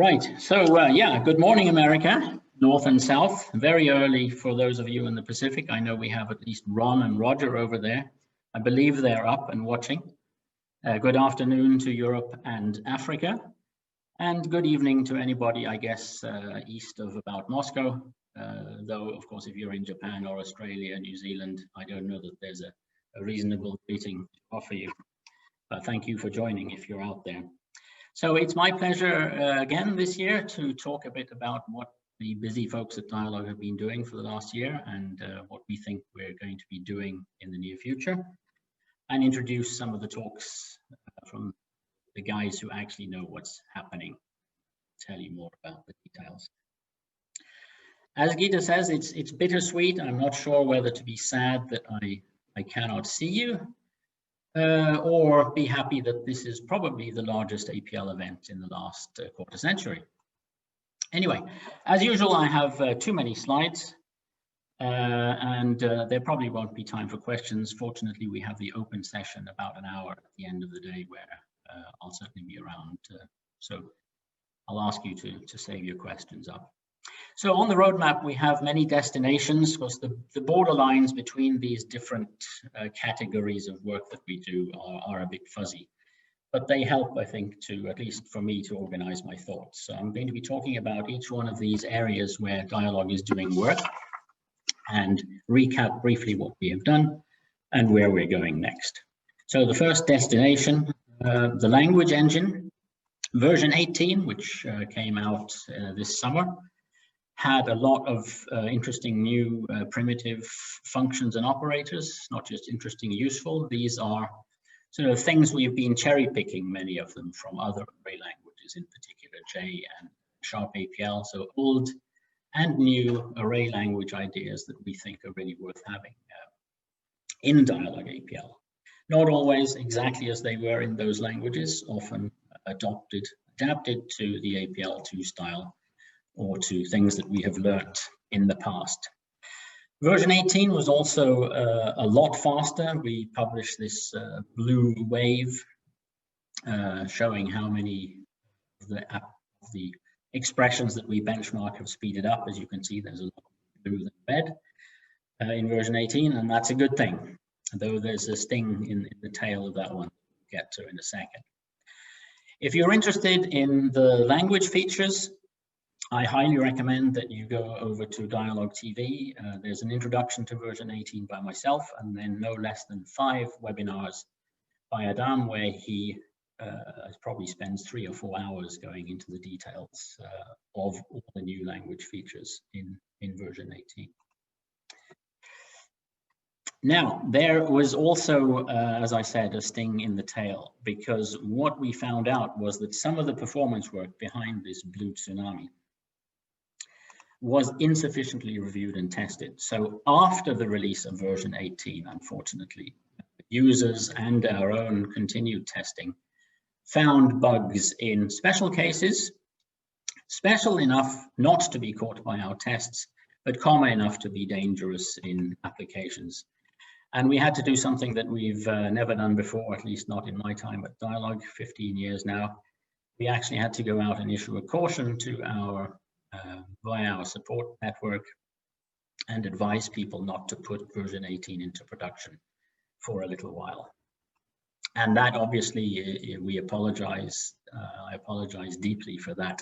Right, so yeah, good morning, America, North and South. Very early for those of you in the Pacific. I know we have at least Ron and Roger over there. I believe they're up and watching. Good afternoon to Europe and Africa. And good evening to anybody, I guess, east of about Moscow. Though, of course, if you're in Japan or Australia, New Zealand, I don't know that there's a reasonable greeting to offer you. But thank you for joining if you're out there. So it's my pleasure again this year to talk a bit about what the busy folks at Dyalog have been doing for the last year and what we think we're going to be doing in the near future, and introduce some of the talks from the guys who actually know what's happening, tell you more about the details. As Gita says, it's bittersweet. I'm not sure whether to be sad that I cannot see you, or be happy that this is probably the largest APL event in the last quarter century. Anyway, as usual, I have too many slides, and there probably won't be time for questions. Fortunately, we have the open session about an hour at the end of the day where I'll certainly be around. So I'll ask you to save your questions up. So on the roadmap, we have many destinations, because the border lines between these different categories of work that we do are a bit fuzzy, but they help, I think, to, at least for me, to organize my thoughts. So I'm going to be talking about each one of these areas where Dyalog is doing work and recap briefly what we have done and where we're going next. So the first destination, the language engine, version 18, which came out this summer, had a lot of interesting new primitive functions and operators, not just interesting, useful. These are sort of things we've been cherry picking, many of them from other array languages, in particular J and TryAPL. So old and new array language ideas that we think are really worth having in Dyalog APL. Not always exactly as they were in those languages, often adapted to the APL2 style, or to things that we have learned in the past. Version 18 was also a lot faster. We published this blue wave showing how many of the expressions that we benchmark have speeded up. As you can see, there's a lot of blue than red in version 18, and that's a good thing, though there's a sting in the tail of that one we'll get to in a second. If you're interested in the language features, I highly recommend that you go over to Dyalog'20. There's an introduction to version 18 by myself, and then no less than 5 webinars by Adam, where he probably spends 3 or 4 hours going into the details of all the new language features in version 18. Now, there was also, as I said, a sting in the tail, because what we found out was that some of the performance work behind this blue tsunami was insufficiently reviewed and tested. So after the release of version 18, unfortunately, users and our own continued testing found bugs in special cases, special enough not to be caught by our tests, but common enough to be dangerous in applications. And we had to do something that we've never done before, at least not in my time at Dyalog, 15 years now. We actually had to go out and issue a caution to our via our support network and advise people not to put version 18 into production for a little while. And that, obviously, we apologize. I apologize deeply for that.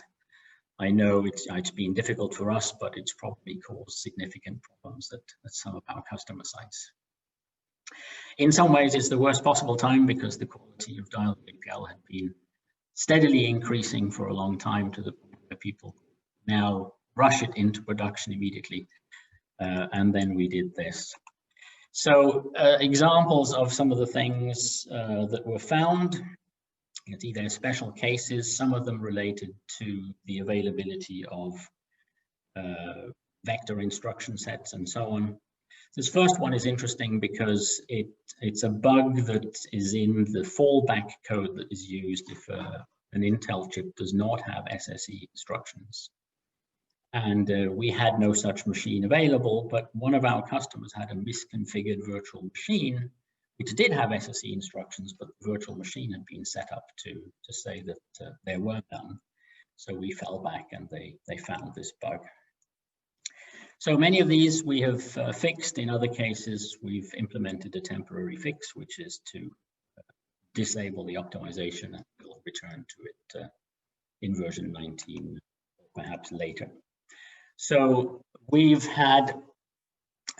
I know it's been difficult for us, but it's probably caused significant problems at some of our customer sites. In some ways, it's the worst possible time, because the quality of Dyalog APL had been steadily increasing for a long time, to the point where people now rush it into production immediately, and then we did this. So examples of some of the things that were found, you can see there are special cases, some of them related to the availability of vector instruction sets and so on. This first one is interesting because it's a bug that is in the fallback code that is used if an Intel chip does not have SSE instructions. And we had no such machine available, but one of our customers had a misconfigured virtual machine, which did have SSE instructions, but the virtual machine had been set up to say that there were none. So we fell back and they found this bug. So many of these we have fixed. In other cases, we've implemented a temporary fix, which is to disable the optimization, and we'll return to it in version 19, or perhaps later. So we've had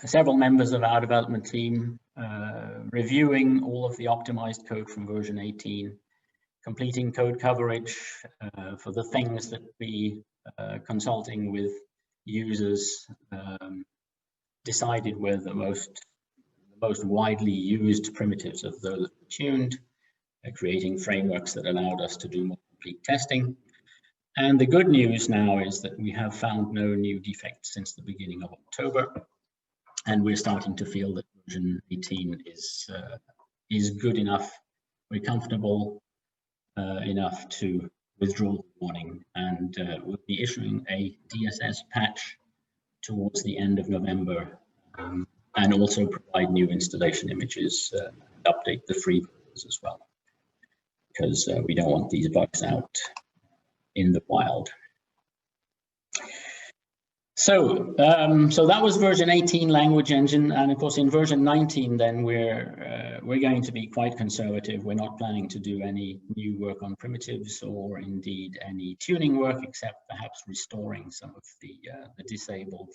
several members of our development team reviewing all of the optimized code from version 18, completing code coverage for the things that we, consulting with users, decided were the most widely used primitives of those tuned, creating frameworks that allowed us to do more complete testing. And the good news now is that we have found no new defects since the beginning of October, and we're starting to feel that version 18 is good enough. We're comfortable enough to withdraw the warning, and we'll be issuing a DSS patch towards the end of November, and also provide new installation images, update the free versions as well, because we don't want these bugs out in the wild. So, so that was version 18 language engine, and of course in version 19, then we're going to be quite conservative. We're not planning to do any new work on primitives or indeed any tuning work, except perhaps restoring some of the disabled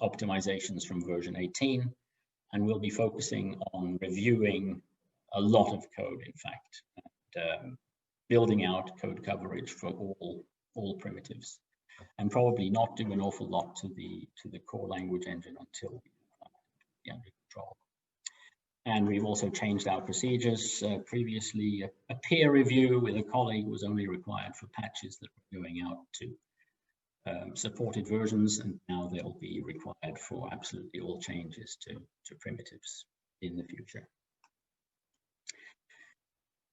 optimizations from version 18, and we'll be focusing on reviewing a lot of code, in fact, and building out code coverage for all primitives, and probably not do an awful lot to the core language engine until we under control. And we've also changed our procedures. Previously, a peer review with a colleague was only required for patches that were going out to supported versions, and now they'll be required for absolutely all changes to primitives in the future.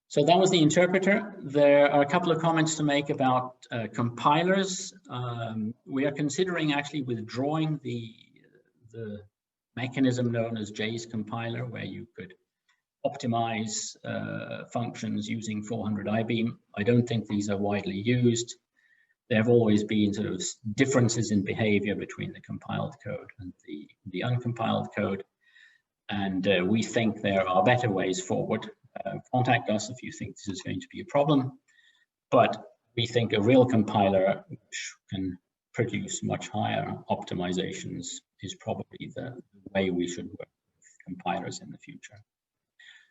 So that was the interpreter. There are a couple of comments to make about compilers. We are considering actually withdrawing the mechanism known as J's compiler, where you could optimize functions using 400 IBeam. I don't think these are widely used. There have always been sort of differences in behavior between the compiled code and the uncompiled code, and we think there are better ways forward. Contact us if you think this is going to be a problem, but we think a real compiler which can produce much higher optimizations is probably the way we should work with compilers in the future.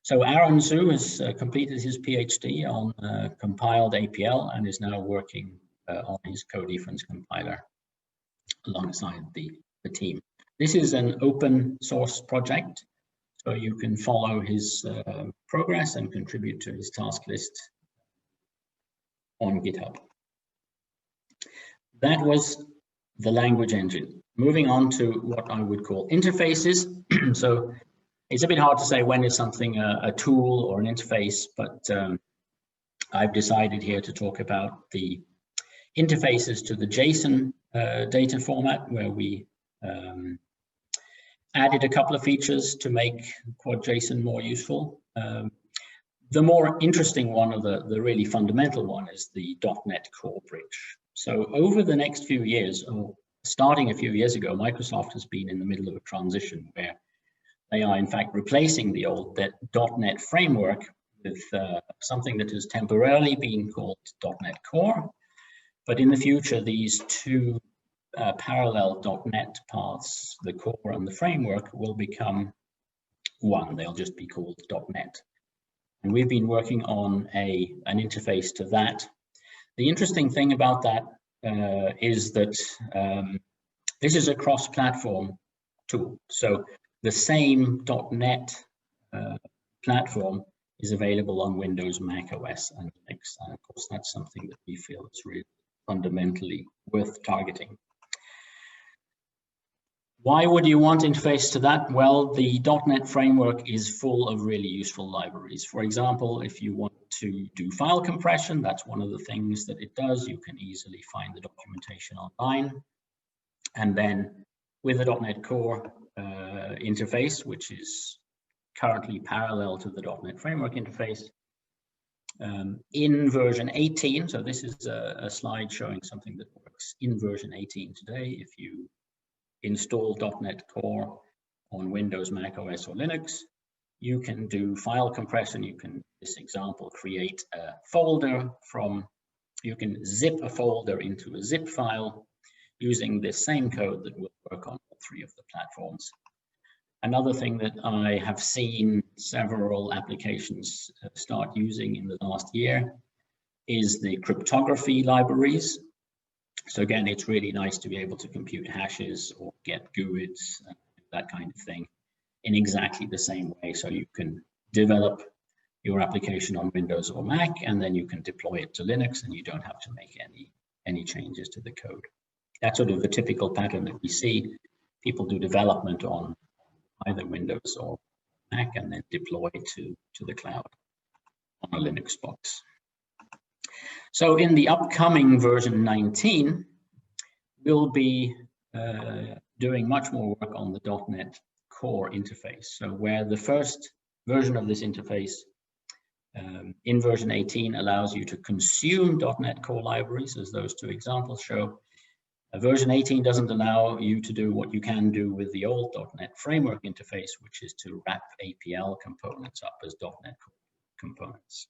So Aaron Zhu has completed his PhD on compiled APL and is now working on his co-difference compiler alongside the team. This is an open source project, so you can follow his progress and contribute to his task list on GitHub. That was the language engine. Moving on to what I would call interfaces. So it's a bit hard to say when is something a tool or an interface, but I've decided here to talk about the interfaces to the JSON data format, where we added a couple of features to make Quad JSON more useful. The more interesting one, or the really fundamental one, is the .NET Core bridge. So over the next few years, or starting a few years ago, Microsoft has been in the middle of a transition where they are in fact replacing the old .NET framework with something that has temporarily been called .NET Core. But in the future, these two parallel .NET paths, the core and the framework, will become one. They'll just be called .NET. And we've been working on an interface to that. The interesting thing about that is that this is a cross-platform tool. So the same .NET platform is available on Windows, Mac OS, and Linux. And of course, that's something that we feel is really fundamentally worth targeting. Why would you want interface to that? Well, the .NET framework is full of really useful libraries. For example, if you want to do file compression, that's one of the things that it does. You can easily find the documentation online. And then with the .NET Core interface, which is currently parallel to the .NET framework interface, In version 18, so this is a slide showing something that works in version 18 today. If you install .NET Core on Windows, Mac OS, or Linux, you can do file compression. You can, this example, create a folder from, you can zip a folder into a zip file using this same code that will work on all three of the platforms. Another thing that I have seen several applications start using in the last year is the cryptography libraries. So again, it's really nice to be able to compute hashes or get GUIDs, that kind of thing, in exactly the same way. So you can develop your application on Windows or Mac, and then you can deploy it to Linux, and you don't have to make any changes to the code. That's sort of the typical pattern that we see. People do development on either Windows or Mac and then deploy to the cloud on a Linux box. So in the upcoming version 19, we'll be doing much more work on the .NET Core interface. So where the first version of this interface in version 18 allows you to consume .NET Core libraries, as those two examples show, version 18 doesn't allow you to do what you can do with the old .NET Framework interface, which is to wrap APL components up as .NET components.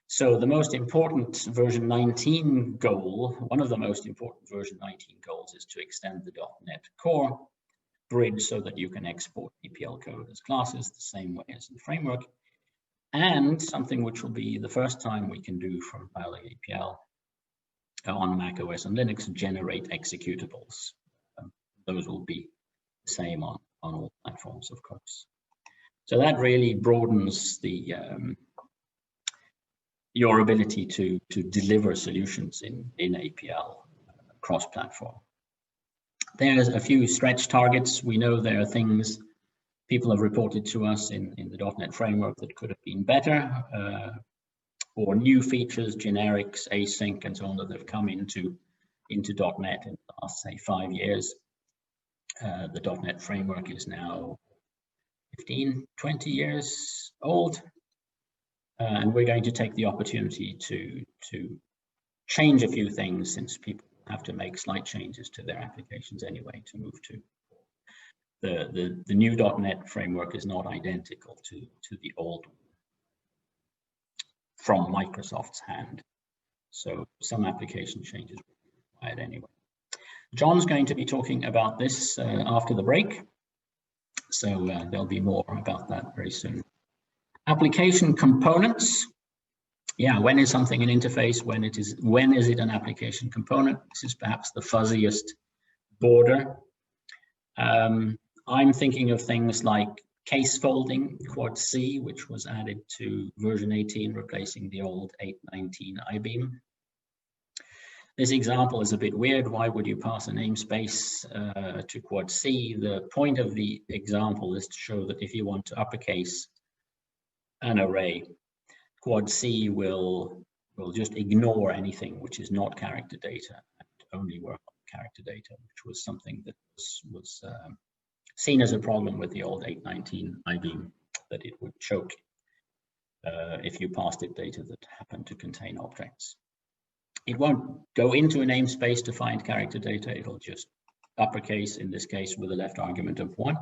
So the most important version 19 goal, one of the most important version 19 goals, is to extend the .NET Core bridge so that you can export APL code as classes the same way as in Framework. And something which will be the first time we can do from Dyalog APL on Mac OS and Linux, generate executables. Those will be the same on all platforms, of course. So that really broadens the your ability to deliver solutions in APL cross-platform. There's a few stretch targets. We know there are things people have reported to us in the .NET Framework that could have been better, or new features, generics, async, and so on that have come into .NET in the last, say, 5 years. The .NET Framework is now 15, 20 years old. And we're going to take the opportunity to change a few things, since people have to make slight changes to their applications anyway to move to. The new .NET Framework is not identical to the old one from Microsoft's hand. So some application changes are required anyway. John's going to be talking about this after the break. So there'll be more about that very soon. Application components. Yeah, when is something an interface? When is it an application component? This is perhaps the fuzziest border. I'm thinking of things like case folding, quad C, which was added to version 18, replacing the old 8.19 IBeam. This example is a bit weird. Why would you pass a namespace to quad C? The point of the example is to show that if you want to uppercase an array, quad C will just ignore anything which is not character data and only work on character data, which was something that was seen as a problem with the old 8.19 IBeam, that it would choke if you passed it data that happened to contain objects. It won't go into a namespace to find character data. It'll just uppercase, in this case, with a left argument of 1,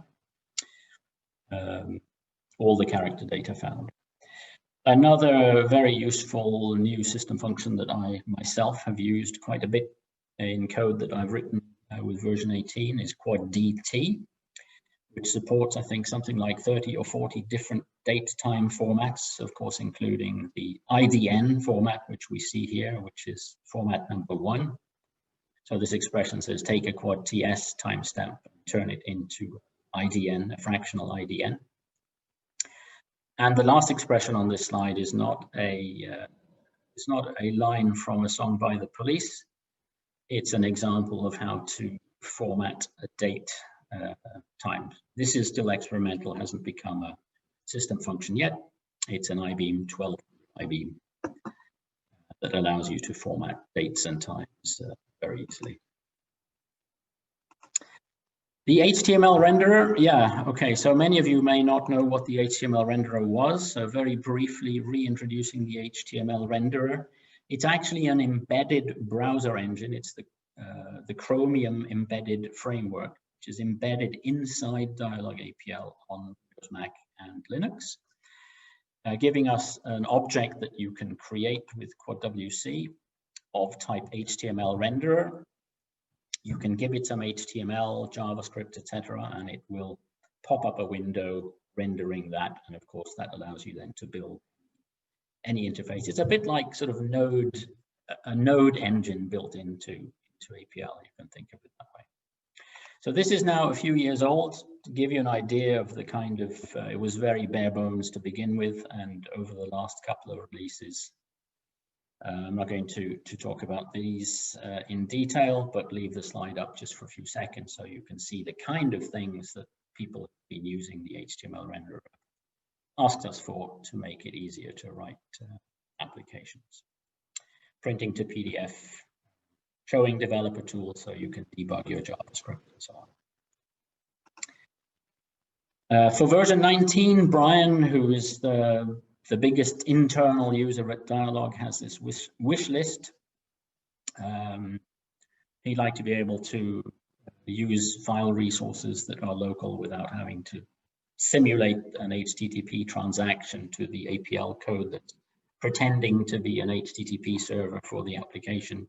all the character data found. Another very useful new system function that I myself have used quite a bit in code that I've written with version 18 is quad DT, which supports, I think, something like 30 or 40 different date time formats, of course, including the IDN format, which we see here, which is format number 1. So this expression says take a quad TS timestamp and turn it into IDN, a fractional IDN. And the last expression on this slide is not a line from a song by the Police. It's an example of how to format a date time. This is still experimental, hasn't become a system function yet. It's an IBeam 12 IBeam that allows you to format dates and times very easily. The HTML renderer, yeah, okay, so many of you may not know what the HTML renderer was, so very briefly reintroducing the HTML renderer. It's actually an embedded browser engine. It's the Chromium embedded framework, which is embedded inside Dyalog APL on Windows, Mac, and Linux, giving us an object that you can create with Quad WC of type HTML renderer. You can give it some HTML, JavaScript, etc., and it will pop up a window rendering that. And of course, that allows you then to build any interface. It's a bit like sort of a node engine built into APL. You can think of it that way. So this is now a few years old. To give you an idea of the kind of, it was very bare bones to begin with, and over the last couple of releases, I'm not going to talk about these in detail, but leave the slide up just for a few seconds so you can see the kind of things that people have been using the HTML renderer asked us for to make it easier to write applications. Printing to PDF, showing developer tools so you can debug your JavaScript and so on. For version 19, Brian, who is the biggest internal user at Dyalog, has this wish list. He'd like to be able to use file resources that are local without having to simulate an HTTP transaction to the APL code that's pretending to be an HTTP server for the application,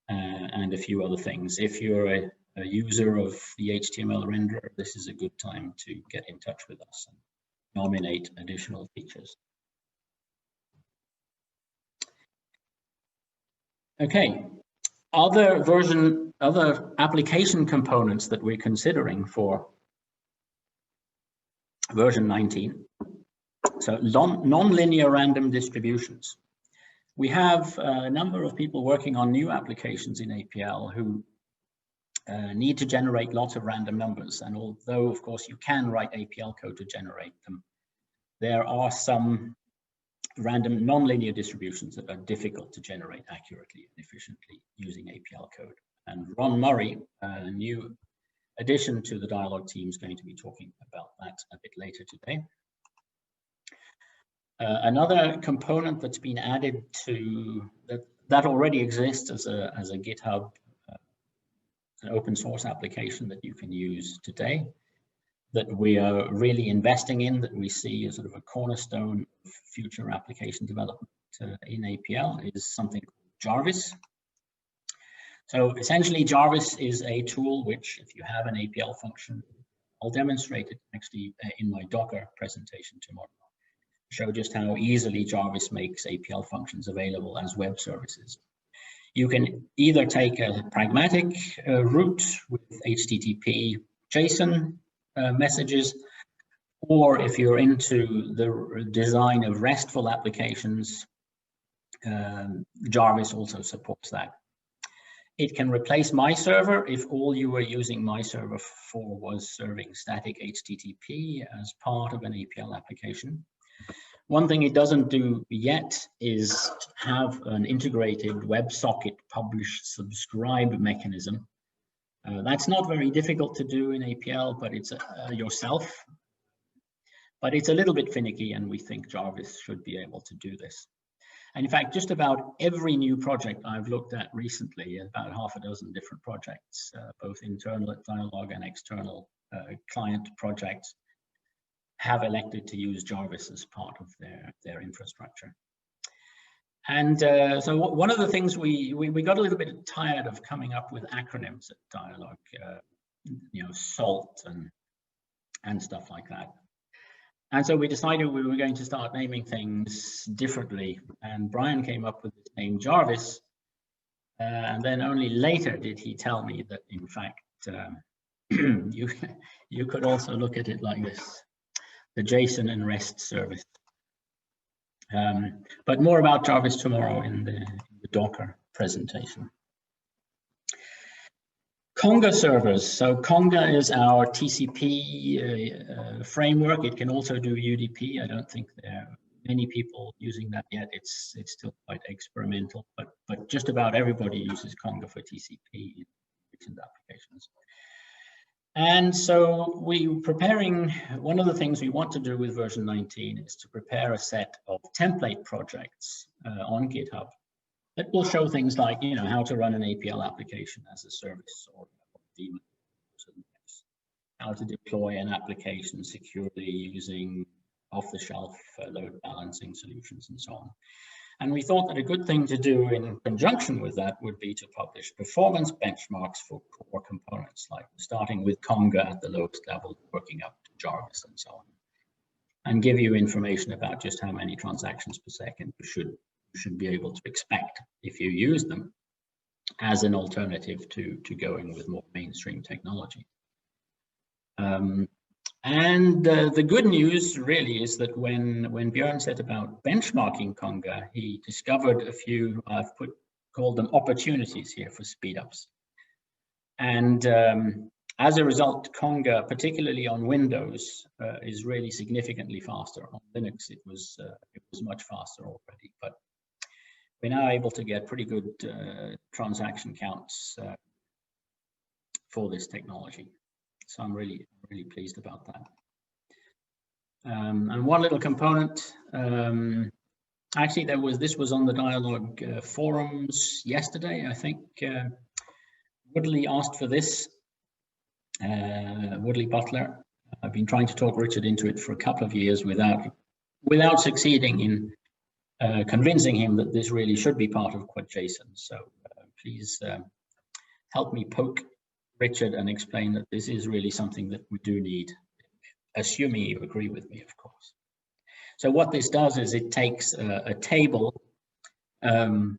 and a few other things. If you're a user of the HTML renderer, this is a good time to get in touch with us and nominate additional features. Okay, other application components that we're considering for version 19. So non-linear random distributions. We have a number of people working on new applications in APL who need to generate lots of random numbers. And although, of course, you can write APL code to generate them, there are some random non-linear distributions that are difficult to generate accurately and efficiently using APL code. And Ron Murray, a new addition to the Dyalog team, is going to be talking about that a bit later today. Another component that's been added to that already exists as a GitHub, an open source application that you can use today, that we are really investing in, that we see as sort of a cornerstone of future application development in APL, is something called Jarvis. So essentially, Jarvis is a tool which, if you have an APL function, I'll demonstrate it actually in my Docker presentation tomorrow. Show just how easily Jarvis makes APL functions available as web services. You can either take a pragmatic route with HTTP JSON messages, or if you're into the design of RESTful applications, Jarvis also supports that. It can replace MyServer if all you were using MyServer for was serving static HTTP as part of an APL application. One thing it doesn't do yet is have an integrated WebSocket publish subscribe mechanism. That's not very difficult to do in APL, but it's yourself. But it's a little bit finicky, and we think Jarvis should be able to do this. And in fact, just about every new project I've looked at recently, about half a dozen different projects, both internal at Dyalog and external client projects, have elected to use Jarvis as part of their infrastructure. And so one of the things we got a little bit tired of coming up with acronyms at Dyalog, SALT and stuff like that. And so we decided we were going to start naming things differently. And Brian came up with the name Jarvis. And then only later did he tell me that, in fact, you could also look at it like this: the JSON and REST service. But more about Jarvis tomorrow in the Docker presentation. Conga servers. So Conga is our TCP framework. It can also do UDP. I don't think there are many people using that yet. It's still quite experimental, but just about everybody uses Conga for TCP in recent applications. And so we're preparing, one of the things we want to do with version 19 is to prepare a set of template projects on GitHub that will show things like, how to run an APL application as a service or daemon, how to deploy an application securely using off-the-shelf load balancing solutions and so on. And we thought that a good thing to do in conjunction with that would be to publish performance benchmarks for core components, like starting with Conga at the lowest level, working up to Jarvis and so on, and give you information about just how many transactions per second you should be able to expect if you use them as an alternative to going with more mainstream technology. The good news really is that when Björn set about benchmarking Conga, he discovered a few, I've called them opportunities here for speedups. And as a result, Conga, particularly on Windows, is really significantly faster. On Linux, it was much faster already, but we're now able to get pretty good transaction counts for this technology. So I'm really pleased about that. And one little component, actually this was on the Dyalog forums yesterday, I think. Woodley asked for this, Woodley Butler. I've been trying to talk Richard into it for a couple of years without succeeding in convincing him that this really should be part of Quad JSON. So please help me poke Richard and explain that this is really something that we do need, assuming you agree with me, of course. So what this does is it takes a table and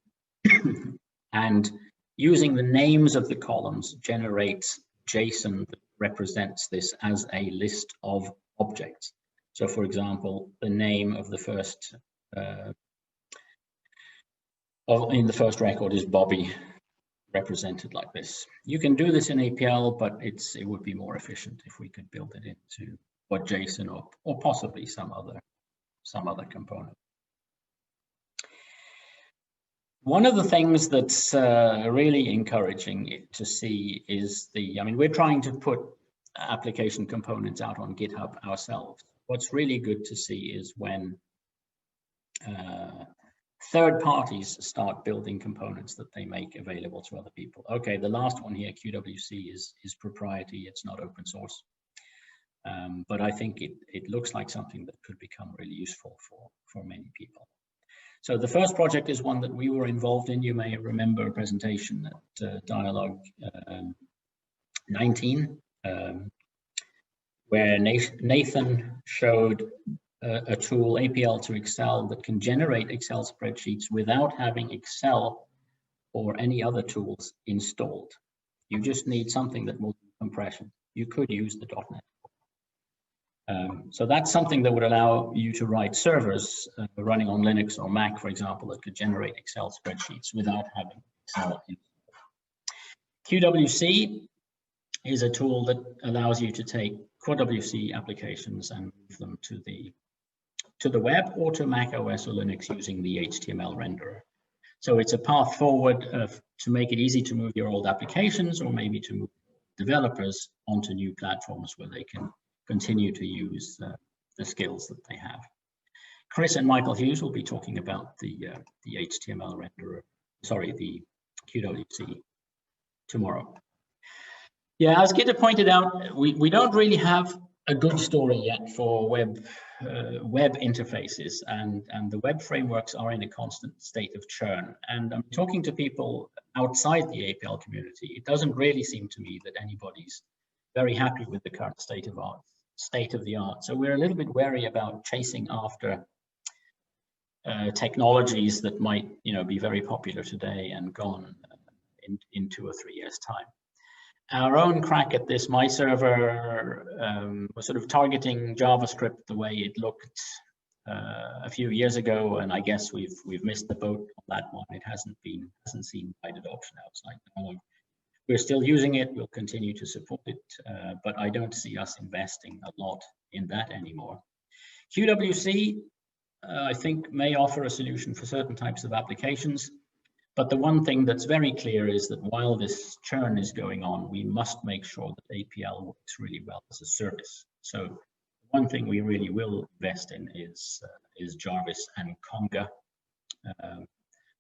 using the names of the columns generates JSON that represents this as a list of objects. So for example, the name of the first in the first record is Bobby, represented like this. You can do this in APL, but it would be more efficient if we could build it into what JSON or possibly some other component. One of the things that's really encouraging to see is we're trying to put application components out on GitHub ourselves. What's really good to see is when third parties start building components that they make available to other people. Okay, the last one here, QWC, is proprietary, it's not open source. But I think it looks like something that could become really useful for many people. So the first project is one that we were involved in. You may remember a presentation at Dyalog 19, where Nathan showed a tool, APL to Excel, that can generate Excel spreadsheets without having Excel or any other tools installed. You just need something that will do compression. You could use the .NET. So that's something that would allow you to write servers running on Linux or Mac, for example, that could generate Excel spreadsheets without having Excel installed. QWC is a tool that allows you to take QWC applications and move them to the web or to Mac OS or Linux using the HTML renderer. So it's a path forward to make it easy to move your old applications, or maybe to move developers onto new platforms where they can continue to use the skills that they have. Chris and Michael Hughes will be talking about the HTML renderer, sorry, the QWC tomorrow. Yeah, as Gitta pointed out, we don't really have a good story yet for web interfaces, and the web frameworks are in a constant state of churn. And I'm talking to people outside the APL community. It doesn't really seem to me that anybody's very happy with the current state of the art. So we're a little bit wary about chasing after technologies that might, be very popular today and gone in 2 or 3 years' time. Our own crack at this, my server, was sort of targeting JavaScript the way it looked a few years ago, and I guess we've missed the boat on that one. It hasn't seen wide adoption outside Dyalog. We're still using it. We'll continue to support it, but I don't see us investing a lot in that anymore. QWC, I think, may offer a solution for certain types of applications. But the one thing that's very clear is that while this churn is going on, we must make sure that APL works really well as a service. So one thing we really will invest in is Jarvis and Conga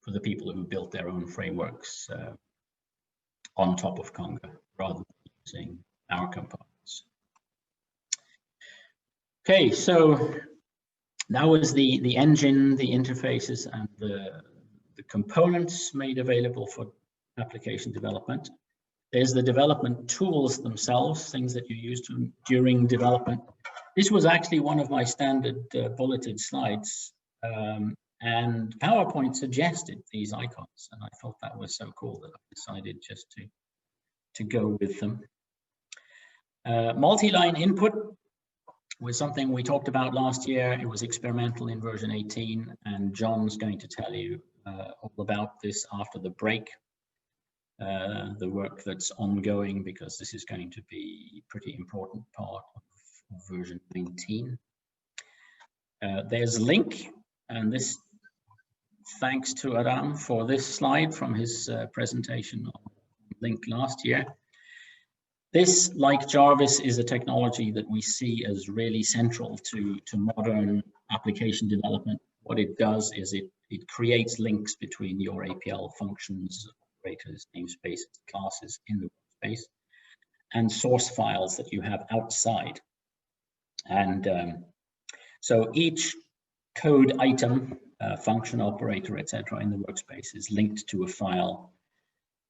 for the people who built their own frameworks on top of Conga rather than using our components. Okay, so that was the engine, the interfaces, and the components made available for application development. There's the development tools themselves, things that you use during development. This was actually one of my standard bulleted slides, and PowerPoint suggested these icons, and I thought that was so cool that I decided just to go with them. Multi-line input was something we talked about last year. It was experimental in version 18, and John's going to tell you all about this after the break, the work that's ongoing, because this is going to be a pretty important part of version 19. There's link, and this, thanks to Adam for this slide from his presentation on link last year. This, like Jarvis, is a technology that we see as really central to modern application development. What it does is it creates links between your APL functions, operators, namespaces, classes in the workspace, and source files that you have outside. And so each code item, function, operator, etc., in the workspace is linked to a file.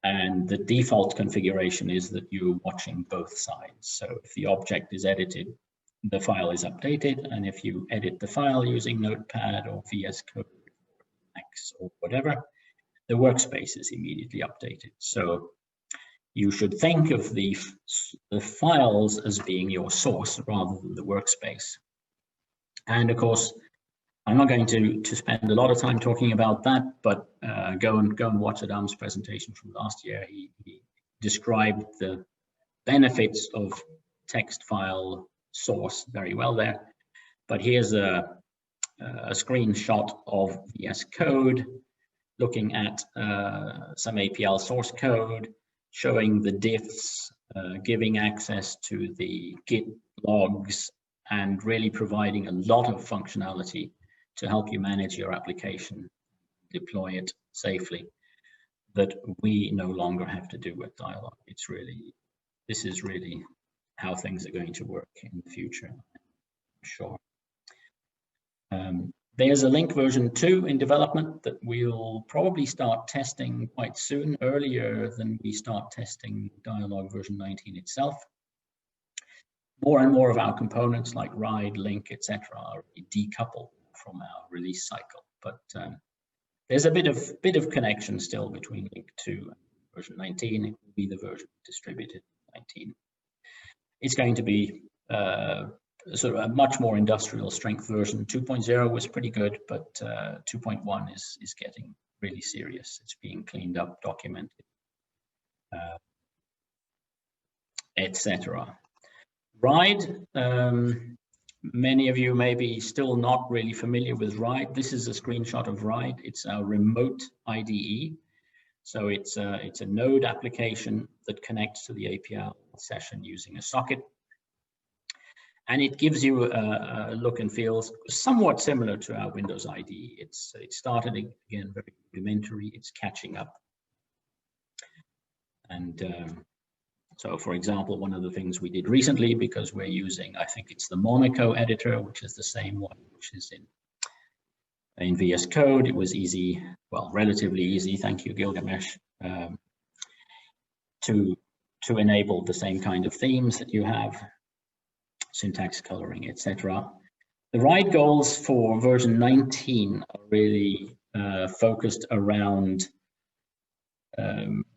And the default configuration is that you're watching both sides. So if the object is edited, the file is updated. And if you edit the file using Notepad or VS Code, Max or whatever, the workspace is immediately updated. So you should think of the files as being your source rather than the workspace. And of course, I'm not going to spend a lot of time talking about that, but go and watch Adam's presentation from last year. He described the benefits of text file source very well there. But here's a screenshot of VS Code looking at some APL source code, showing the diffs, giving access to the Git logs, and really providing a lot of functionality to help you manage your application, deploy it safely, that we no longer have to do with Dyalog. This is really how things are going to work in the future, I'm sure. There's a link version 2 in development that we'll probably start testing quite soon, earlier than we start testing Dyalog version 19 itself. More and more of our components like ride, link, etc. are decoupled from our release cycle, but there's a bit of connection still between link 2 and version 19. It will be the version distributed 19. It's going to be sort of a much more industrial strength version. 2.0 was pretty good, but 2.1 is getting really serious. It's being cleaned up, documented, etc. Ride. Many of you may be still not really familiar with Ride. This is a screenshot of Ride. It's a remote IDE. So it's a node application that connects to the APL session using a socket. And it gives you a look and feel somewhat similar to our Windows IDE. It started, again, very rudimentary. It's catching up. And so, for example, one of the things we did recently, because we're using, I think it's the Monaco editor, which is the same one which is in VS Code. It was easy, well, relatively easy, thank you, Gilgamesh, to enable the same kind of themes that you have, syntax coloring, etc. The Ride goals for version 19 are really focused around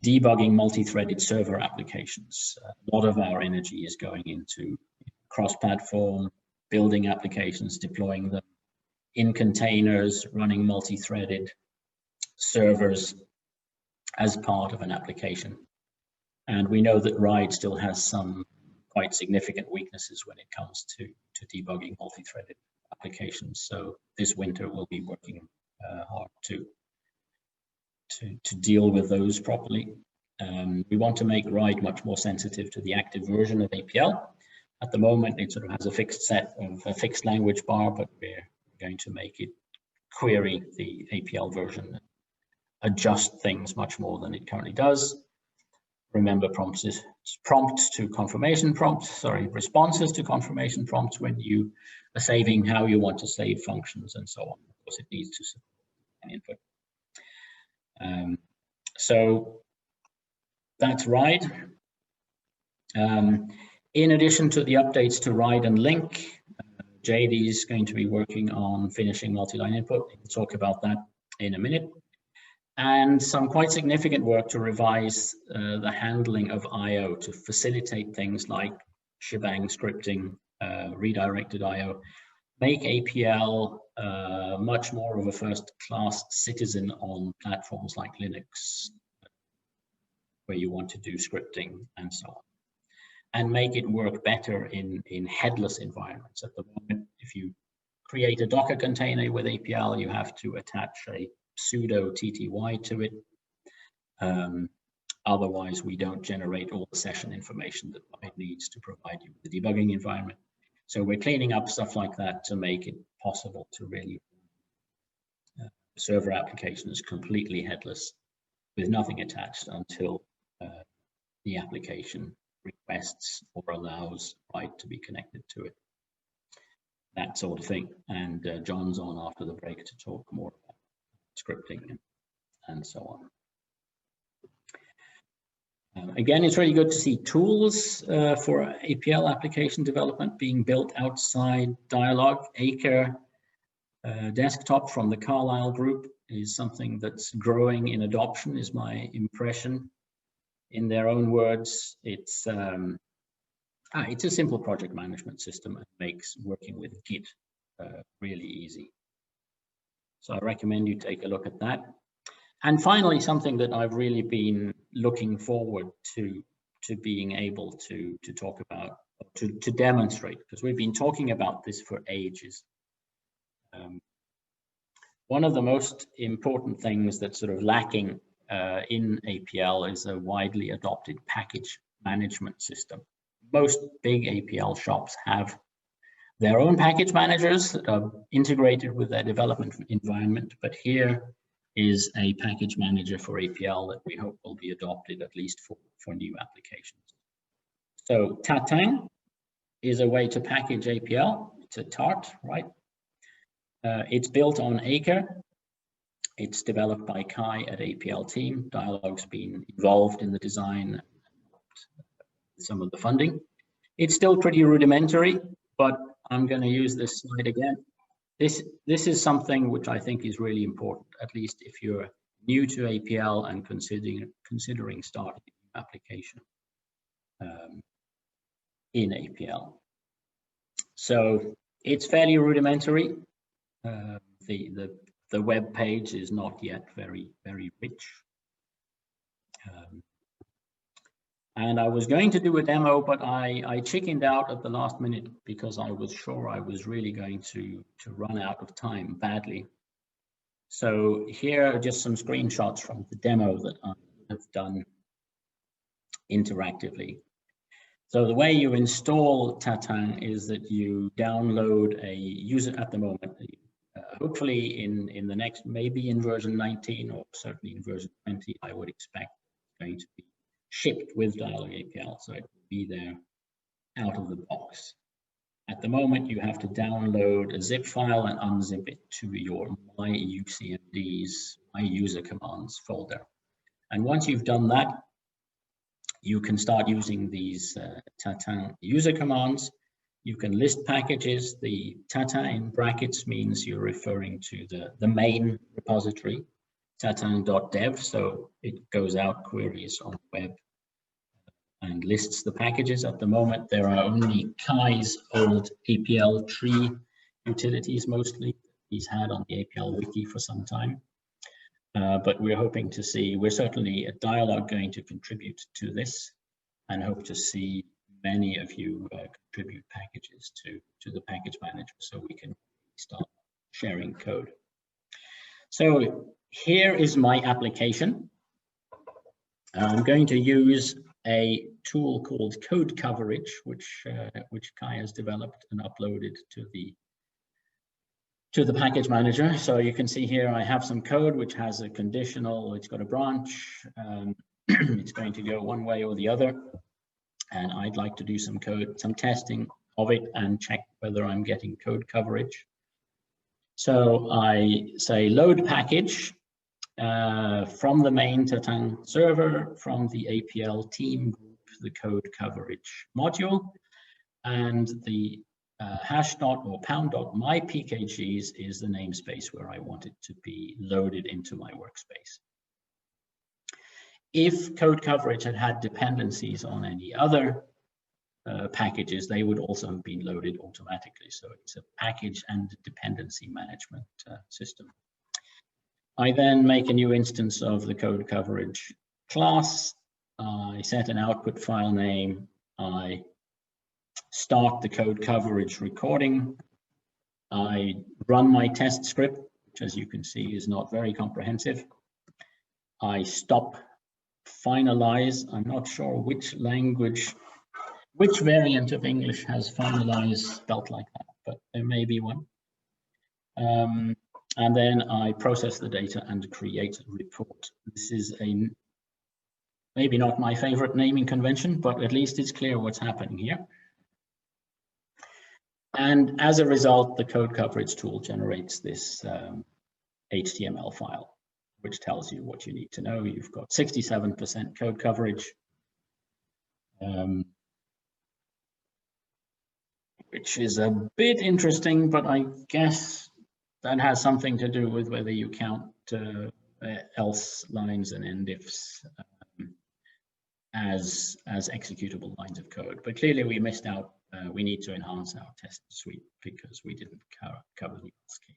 debugging multi-threaded server applications. A lot of our energy is going into cross-platform, building applications, deploying them in containers, running multi-threaded servers as part of an application. And we know that Ride still has some quite significant weaknesses when it comes to debugging multi-threaded applications. So this winter we'll be working hard to to deal with those properly. We want to make RIDE much more sensitive to the active version of APL. At the moment, it sort of has a fixed set of a fixed language bar, but we're going to make it query the APL version, adjust things much more than it currently does. Remember, responses to confirmation prompts when you are saving, how you want to save functions and so on. Of course, it needs to support input. So that's RIDE. In addition to the updates to RIDE and link, JD is going to be working on finishing multi-line input. We'll talk about that in a minute. And some quite significant work to revise the handling of I/O to facilitate things like shebang scripting, redirected I/O, make APL much more of a first-class citizen on platforms like Linux, where you want to do scripting and so on, and make it work better in headless environments. At the moment, if you create a Docker container with APL, you have to attach a sudo TTY to it. Otherwise, we don't generate all the session information that it needs to provide you with the debugging environment. So we're cleaning up stuff like that to make it possible to really server applications completely headless with nothing attached until the application requests or allows RIDE to be connected to it. That sort of thing. And John's on after the break to talk more about scripting and so on. Again, it's really good to see tools for APL application development being built outside Dyalog. Acre Desktop from the Carlyle group is something that's growing in adoption, is my impression. In their own words, it's a simple project management system and makes working with Git really easy. So I recommend you take a look at that. And finally, something that I've really been looking forward to being able to talk about, to demonstrate, because we've been talking about this for ages. One of the most important things that's sort of lacking in APL is a widely adopted package management system. Most big APL shops have their own package managers that are integrated with their development environment, but here is a package manager for APL that we hope will be adopted at least for new applications. So Tatang is a way to package APL. It's a tart, right? It's built on Acre. It's developed by Kai at APL team. Dyalog's been involved in the design, some of the funding. It's still pretty rudimentary, but I'm going to use this slide again. This is something which I think is really important, at least if you're new to APL and considering starting an application in APL. So it's fairly rudimentary. The web page is not yet very rich. And I was going to do a demo, but I chickened out at the last minute because I was sure I was really going to run out of time badly. So here are just some screenshots from the demo that I have done interactively. So the way you install Tatang is that you download a user at the moment, hopefully in the next, maybe in version 19 or certainly in version 20, I would expect it's going to be shipped with Dyalog APL, so it will be there out of the box. At the moment, you have to download a zip file and unzip it to your myucmd's myuser commands folder. And once you've done that, you can start using these Tatang user commands. You can list packages. The Tatang in brackets means you're referring to the main repository, tatang.dev, so it goes out queries on the web and lists the packages. At the moment, there are only Kai's old APL tree utilities mostly. He's had on the APL wiki for some time. But we're hoping to see, we're certainly at Dyalog going to contribute to this and hope to see many of you contribute packages to the package manager so we can start sharing code. So here is my application. I'm going to use a tool called Code Coverage, which Kai has developed and uploaded to the package manager. So you can see here I have some code which has a conditional, it's got a branch, it's going to go one way or the other, and I'd like to do some testing of it and check whether I'm getting code coverage. So I say load package from the main Tatung server, from the APL team group, the code coverage module, and the # or pound.mypkgs is the namespace where I want it to be loaded into my workspace. If code coverage had dependencies on any other packages, they would also have been loaded automatically. So it's a package and dependency management system. I then make a new instance of the code coverage class. I set an output file name. I start the code coverage recording. I run my test script, which as you can see is not very comprehensive. I stop, finalize. I'm not sure which language, which variant of English has finalize spelled like that, but there may be one. And then I process the data and create a report. This is maybe not my favorite naming convention, but at least it's clear what's happening here. And as a result, the code coverage tool generates this HTML file, which tells you what you need to know. You've got 67% code coverage, which is a bit interesting, but I guess that has something to do with whether you count else lines and end ifs as executable lines of code. But clearly we missed out. We need to enhance our test suite because we didn't cover the else key.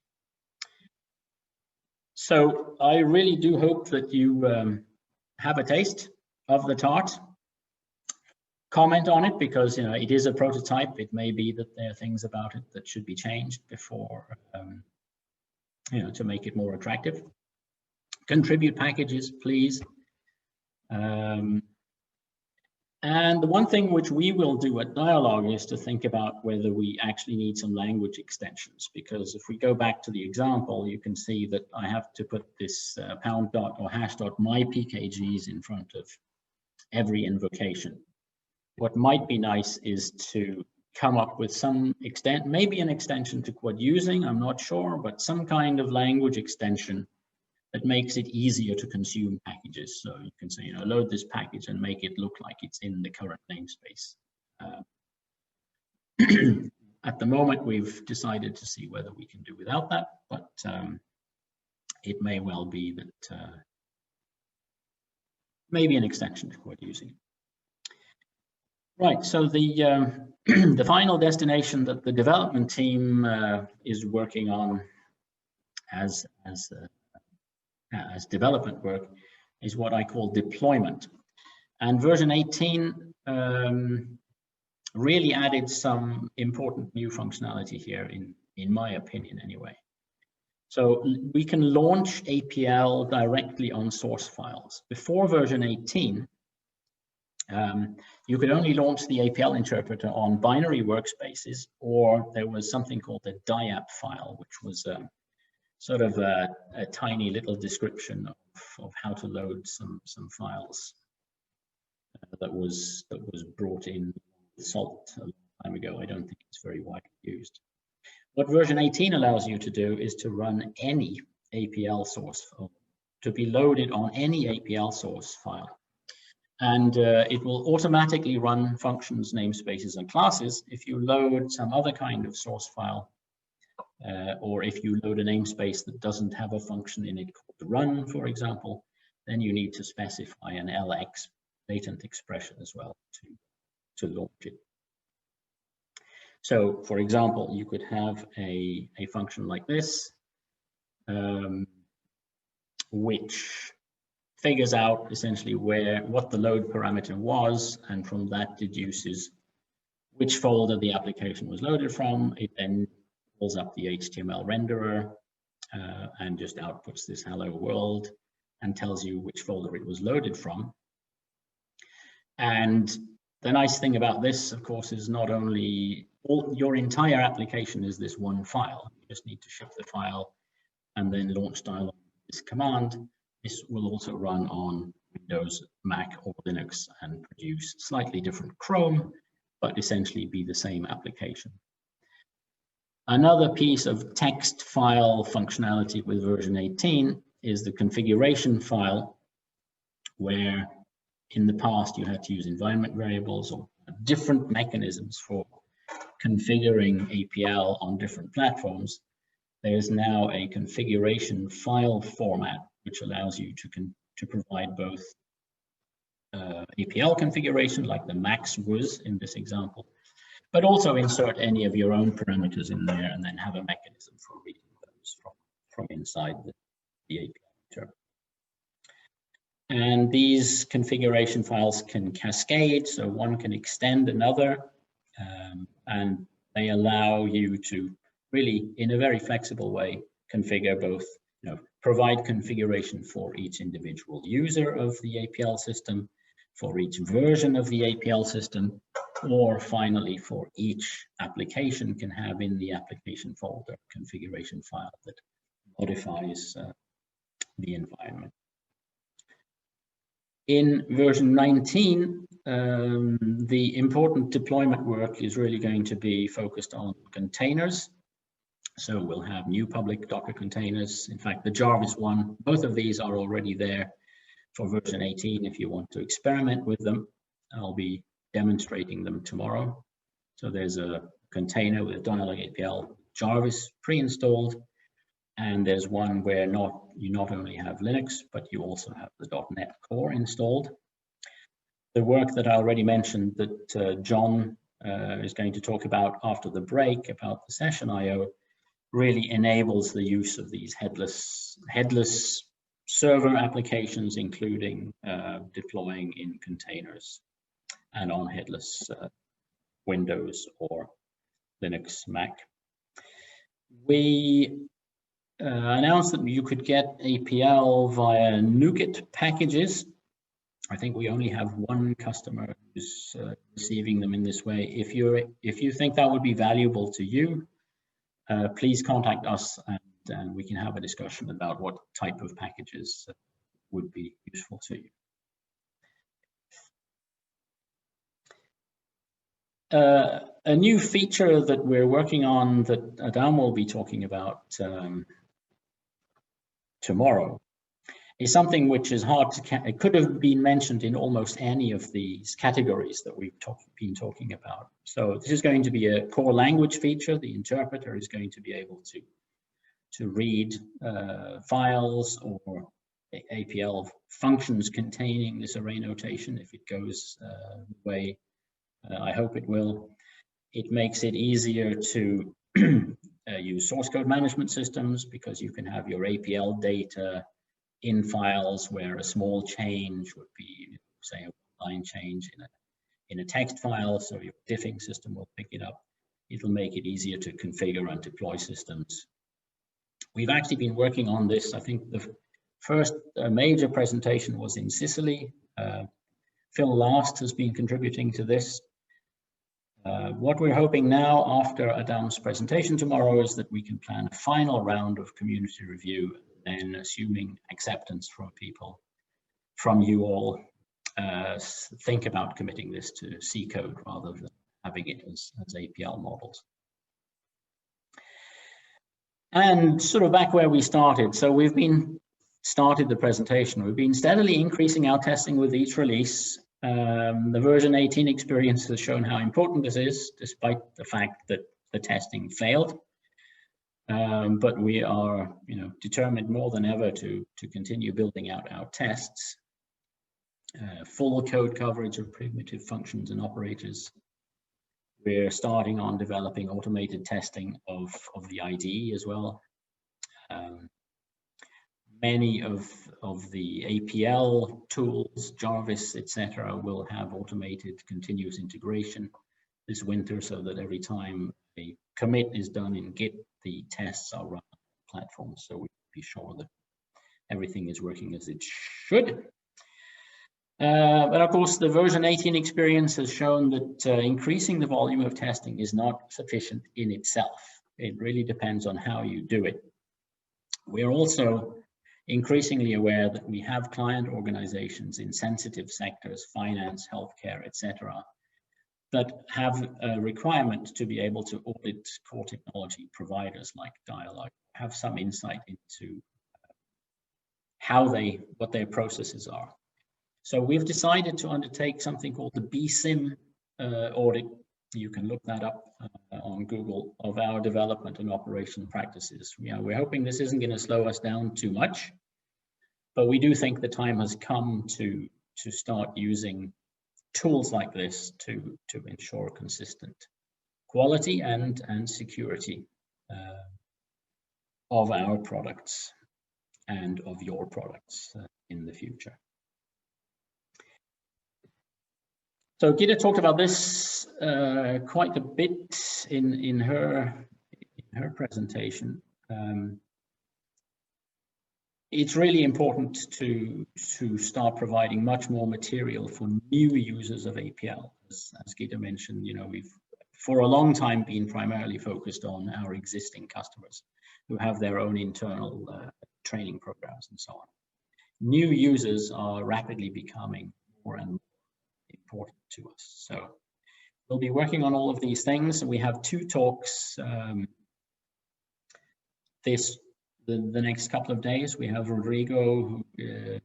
So I really do hope that you have a taste of the tart. Comment on it, because it is a prototype. It may be that there are things about it that should be changed before to make it more attractive. Contribute packages, please. And the one thing which we will do at Dyalog is to think about whether we actually need some language extensions, because if we go back to the example, you can see that I have to put this pound dot or #mypkgs in front of every invocation. What might be nice is to come up with some maybe an extension to quad using, I'm not sure, but some kind of language extension that makes it easier to consume packages. So you can say, load this package and make it look like it's in the current namespace. At the moment, we've decided to see whether we can do without that, but it may well be that maybe an extension to quad using. Right, so the the final destination that the development team is working on as development work is what I call deployment. And version 18 really added some important new functionality here, in my opinion anyway. So we can launch APL directly on source files. Before version 18, you could only launch the APL interpreter on binary workspaces, or there was something called a DIAP file, which was sort of a tiny little description of how to load some files that was brought in with Salt a long time ago. I don't think it's very widely used. What version 18 allows you to do is to run any APL source file, to be loaded on any APL source file. And it will automatically run functions, namespaces, and classes if you load some other kind of source file, or if you load a namespace that doesn't have a function in it called run, for example, then you need to specify an LX latent expression as well to launch it. So, for example, you could have a function like this, which figures out essentially what the load parameter was, and from that deduces which folder the application was loaded from. It then pulls up the HTML renderer and just outputs this hello world and tells you which folder it was loaded from. And the nice thing about this, of course, is not only your entire application is this one file. You just need to ship the file and then launch Dyalog this command. This will also run on Windows, Mac, or Linux and produce slightly different Chrome, but essentially be the same application. Another piece of text file functionality with version 18 is the configuration file, where in the past you had to use environment variables or different mechanisms for configuring APL on different platforms. There is now a configuration file format which allows you to provide both APL configuration, like the max was in this example, but also insert any of your own parameters in there and then have a mechanism for reading those from inside the APL interpreter. And these configuration files can cascade, so one can extend another, and they allow you to really, in a very flexible way, configure both, provide configuration for each individual user of the APL system, for each version of the APL system, or finally for each application can have in the application folder configuration file that modifies the environment. In version 19, the important deployment work is really going to be focused on containers. So we'll have new public Docker containers. In fact, the Jarvis one, both of these are already there for version 18 if you want to experiment with them. I'll be demonstrating them tomorrow. So there's a container with Dyalog APL Jarvis pre-installed, and there's one where you not only have Linux, but you also have the .NET Core installed. The work that I already mentioned that John is going to talk about after the break about the session IO really enables the use of these headless server applications, including deploying in containers and on headless Windows or Linux, Mac. We announced that you could get APL via NuGet packages. I think we only have one customer who's receiving them in this way. If you think that would be valuable to you, please contact us and we can have a discussion about what type of packages would be useful to you. A new feature that we're working on that Adam will be talking about tomorrow is something which is hard to, it could have been mentioned in almost any of these categories that we've been talking about. So this is going to be a core language feature. The interpreter is going to be able to read files or APL functions containing this array notation if it goes the way I hope it will. It makes it easier to use source code management systems because you can have your APL data in files where a small change would be, say, a line change in a text file, so your diffing system will pick it up. It'll make it easier to configure and deploy systems. We've actually been working on this. I think the first major presentation was in Sicily. Phil Last has been contributing to this. What we're hoping now after Adam's presentation tomorrow is that we can plan a final round of community review, and assuming acceptance from people, from you all, think about committing this to C code rather than having it as APL models. And sort of back where we started. So we've started the presentation. We've been steadily increasing our testing with each release. The version 18 experience has shown how important this is, despite the fact that the testing failed. But we are, determined more than ever to continue building out our tests. Full code coverage of primitive functions and operators. We're starting on developing automated testing of the IDE as well. Many of the APL tools, Jarvis, etc., will have automated continuous integration this winter, so that every time a commit is done in Git, the tests are run platforms, so we be sure that everything is working as it should. But of course, the version 18 experience has shown that increasing the volume of testing is not sufficient in itself. It really depends on how you do it. We're also increasingly aware that we have client organizations in sensitive sectors, finance, healthcare, etc., that have a requirement to be able to audit core technology providers like Dyalog, have some insight into what their processes are. So we've decided to undertake something called the BSIMM audit. You can look that up on Google, of our development and operation practices. We're hoping this isn't going to slow us down too much, but we do think the time has come to start using tools like this to ensure consistent quality and security of our products and of your products in the future. So Gita talked about this quite a bit in her presentation. It's really important to start providing much more material for new users of APL. As Gita mentioned, we've for a long time been primarily focused on our existing customers who have their own internal training programs and so on. New users are rapidly becoming more and more important to us. So we'll be working on all of these things. We have 2 talks the next couple of days. We have Rodrigo, who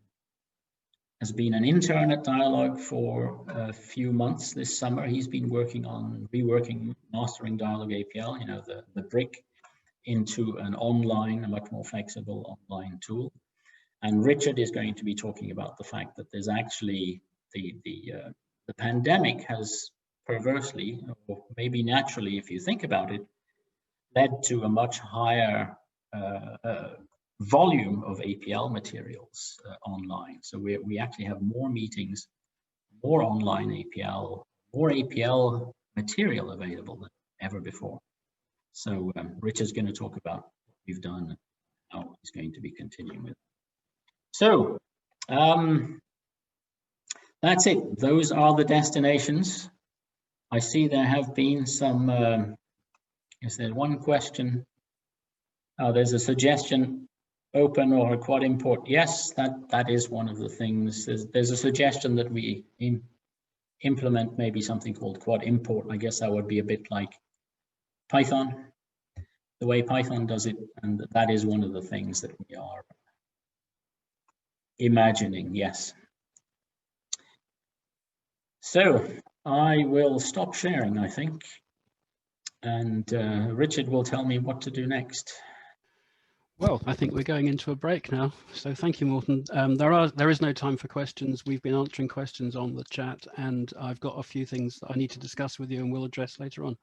has been an intern at Dyalog for a few months this summer. He's been working on reworking mastering Dyalog APL, the brick into an a much more flexible online tool. And Richard is going to be talking about the fact that there's actually the pandemic has perversely, or maybe naturally if you think about it, led to a much higher volume of APL materials online. So we actually have more meetings, more online APL, more APL material available than ever before. So Richard's going to talk about what we've done and how he's going to be continuing with. So that's it. Those are the destinations. I see there have been some, is there one question? Oh, there's a suggestion, open or a quad import. Yes, that is one of the things. There's a suggestion that we implement maybe something called quad import. I guess that would be a bit like Python, the way Python does it. And that is one of the things that we are imagining, yes. So I will stop sharing, I think. And Richard will tell me what to do next. Well, I think we're going into a break now. So thank you, Morten. There is no time for questions. We've been answering questions on the chat, and I've got a few things that I need to discuss with you and we'll address later on.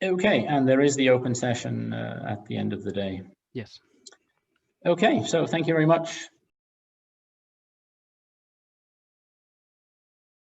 Okay, and there is the open session at the end of the day. Yes. Okay, so thank you very much.